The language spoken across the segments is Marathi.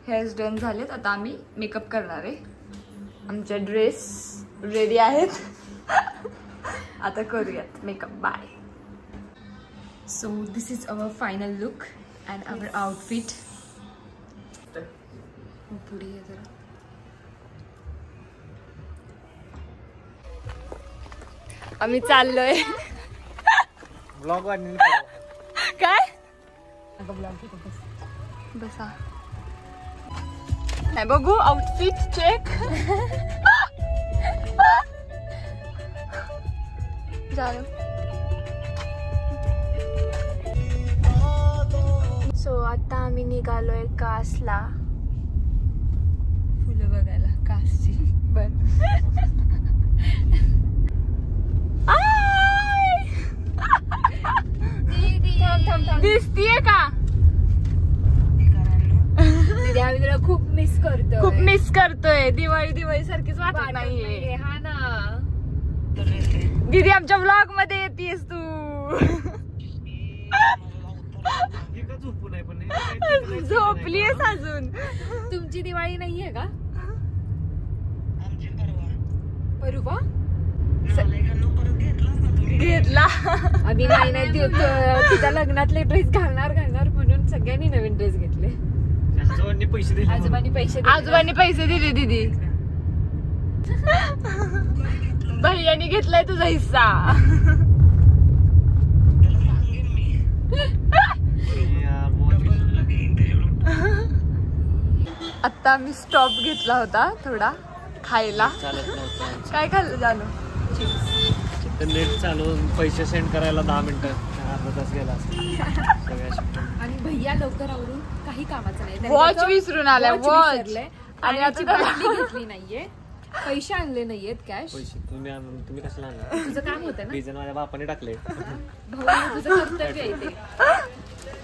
हेअर्स डन झालेत. आता आम्ही मेकअप करणार आहे. आमचे ड्रेस रेडी आहेत. आता करूयात makeup. Bye. So this is our final look and our outfit. पुढे ये जरा. आम्ही चाललोय. ब्लॉग वाढली काय बसा. नाही बघू आउटफिट चेक. सो आता आम्ही निघालोय कासला. फुलं बघायला कासची. बर दिसतीये का? खूप मिस करतोय. खूप मिस करतोय. दिवाळी सारखीच वाटत नाहीये. हा ना दीदी आमच्या व्लॉग मध्ये येतेस तू. झोपलीयस अजून. तुमची दिवाळी नाहीये का? परवा घेतला. आम्ही नाही तिच्या लग्नातले ड्रेस घालणार म्हणून सगळ्यांनी नवीन ड्रेस घेतले. आजोबांनी पैसे दिले दीदी. भैयानी घेतलाय तुझा हिस्सा. आता आम्ही स्टॉप घेतला होता थोडा खायला. काय खाल्लं जानू? नेट चालवून पैसे सेंड करायला 10 मिनिटं अर्धा तास गेला. आणि भैया लवकर आवरून काही कामाचं नाही. वॉच विसरून आलाय. वॉच आणि आता घेतली नाहीये. पैसे आणले नाहीयेत कॅश. पैसे तुम्ही कशाला आणले? तुझं काम होतं ना. डिझेल माझ्या बापाने टाकले. भाऊ तुझं कर्तव्य आहे ते.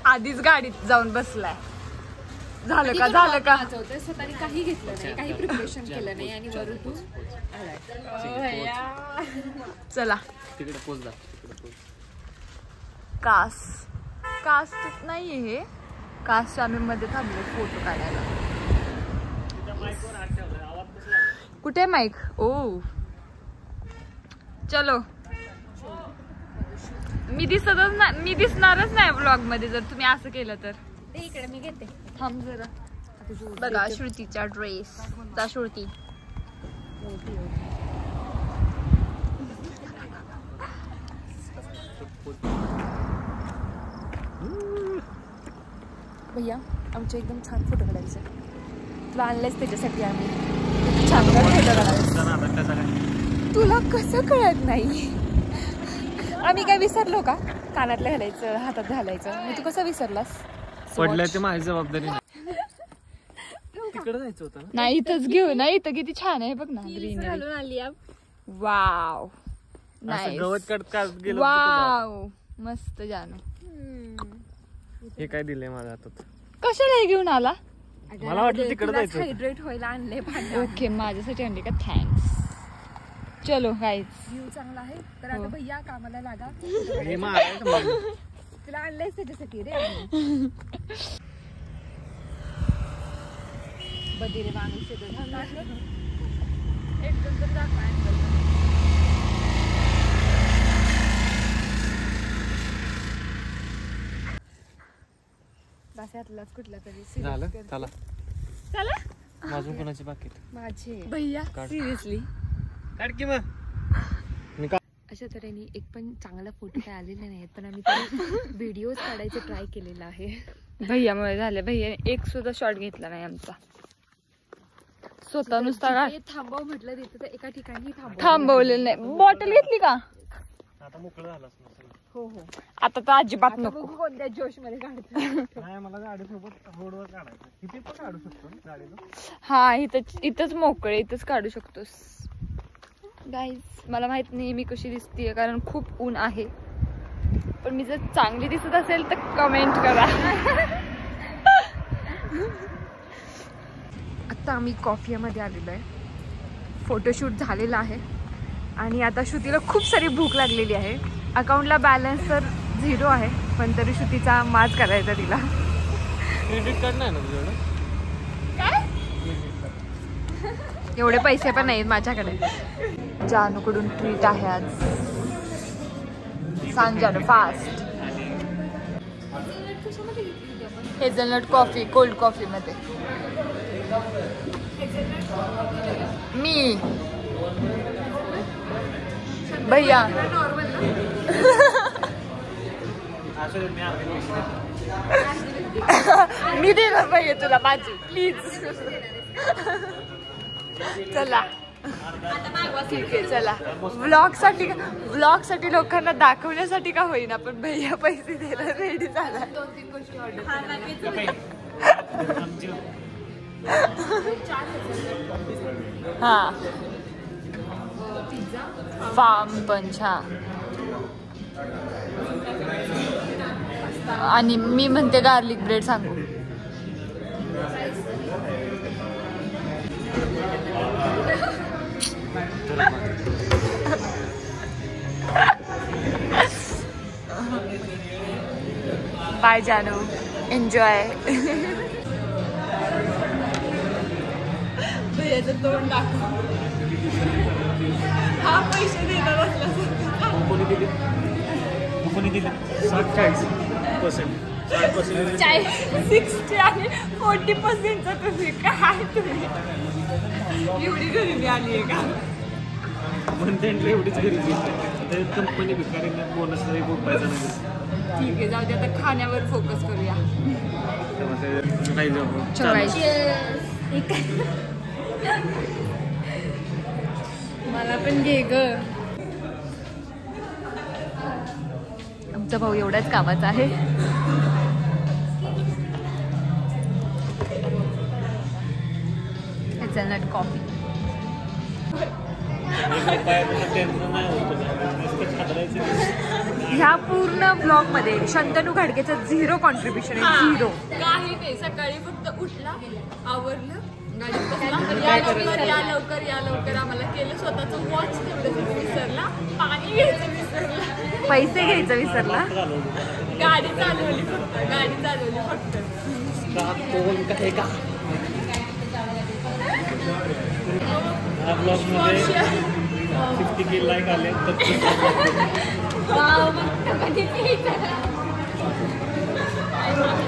आधीच गाडीत जाऊन बसलाय. झालं का स्वतःने काही घेतलं नाही. काही प्रिपरेशन केलं नाही. आणि वरून तू चला तिकडे पोचला. कास नाहीये हे. कासच्या आम्ही मध्ये थांबलो फोटो काढायला. कुठे माईक? ओ चलो. मी दिसणारच नाही व्लॉग मध्ये जर तुम्ही असं केलं तर. इकडे मी घेते. थांब जरा. बघा श्रुतीचा ड्रेस. श्रुती भैया आमचे एकदम छान फोटो काढायचे. तुला आणलेच त्याच्यासाठी आम्ही. छान फोटो काढायचे. तुला कसं कळत नाही? आम्ही काय विसरलो का? कानातलं घालायचं, हातात घालायचं. मग तू कसं विसरलास? पडलं ते माझी जबाबदारी. तिकडे जायचं होतं नाही. इथंच घेऊ ना. इथं किती छान आहे बघ ना. घालून आली. वाव गवत काढत गेलो. वाव मस्त जानू. हे काय दिलंय माझ्या हातात? कशाला हे घेऊन आला? मला वाटलं तिकडे जायचं. हायड्रेट व्हायला आणले. ओके माझ्यासाठी आणले का? थँक्स. चलो गाईज. व्ह्यू चांगला आहे तर आता भैया कामाला लागा. तुला आणलंयच त्याच्यासाठी रे. बदिरे माणूस एकदम तर दाखवा. बसातलाच कुठला तरी. झालं. चला चला. माझून कोणाची बाकी? माझे भैया सिरियसली काढ की मग. अशा तऱ्हेने एक पण चांगला फोटो काय आलेले नाहीत. पण आम्ही व्हिडिओज काढायचे ट्राय केलेला आहे. भैयामुळे झाले. भैयाने एक सुद्धा शॉट घेतला नाही आमचा. स्वतः नुसता थांबव म्हटलं तिथं तर एका ठिकाणी थांबवलेलं नाही. बॉटल घेतली का? आता मोकळं झालं. हो आता तर अजिबात नको. कोणत्या जोश मध्ये काढतो? नाही मला गाडीसोबत रोडवर काढायचं. किती पण काढू शकतो गाडीला. हा इथंच मोकळे. इथंच काढू शकतोस. गाईज मला माहित नाही मी कशी दिसतीये कारण खूप ऊन आहे. पण मी जर चांगली दिसत असेल तर कमेंट करा. आता आम्ही कॉफीमध्ये आलेलो आहे. फोटोशूट झालेला आहे आणि आता श्रुतीला खूप सारी भूक लागलेली आहे. अकाउंटला बॅलन्स तर 0 आहे पण तरी श्रुतीचा माज करायचा तिला. क्रेडिट कार्ड नाही ना तुझ्याकडे? एवढे पैसे पण नाहीत माझ्याकडे. जानूकडून ट्रीट आहे आज. सांग जानू fast. Hazelnut coffee, cold coffee मध्ये. मी भैया मी देणार पाहिजे तुला माझी प्लीज. चला ठीक आहे चला. व्लॉग साठी लोकांना दाखवण्यासाठी का होईना पण भैया पैसे द्यायला रेडी झाला. 2-3 गोष्टी ऑर्डर. हा फार्म पंच. हा आणि मी म्हणते गार्लिक ब्रेड सांगू. बाय जानू, एन्जॉय. भैयाचं तोंड दाखव. हा पैसे देणार असला कोणी दिले 60-40%. 60 आणि 40%चा तुम्ही काय तुम्ही एवढी गरिबी आली आहे का? म्हणते एवढीच गरीबी. कंपनी भिकारीने बोनस तरी खूप पैसा नाही. ठीक आहे जाऊ दे आता खाण्यावर फोकस करूया. मला पण घे ग. आमचा भाऊ एवढाच कामाचा आहे. Hazelnut coffee. ह्या पूर्ण ब्लॉग मध्ये शंतनू घाडगेचं 0 कॉन्ट्रीब्युशन आहे. 0 काही नाही. सकाळी फक्त उठला, आवरलं, गाडीत बसला, या लवकर आम्हाला केलं. स्वतःचं वॉच तेवढं विसरला, पाणी घ्यायचं विसरला, पैसे घ्यायचं विसरला, गाडी चालवली फक्त. ह्या ब्लॉगमध्ये 50K लाईक आले तर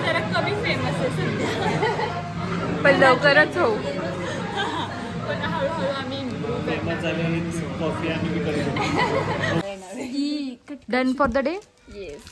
जरा कमी फेमस आहे सध्या पण लवकरच होऊ. पण हळूहळू आम्ही फेमस झाले. कॉफी आम्ही विकत. Done for the day. Yes.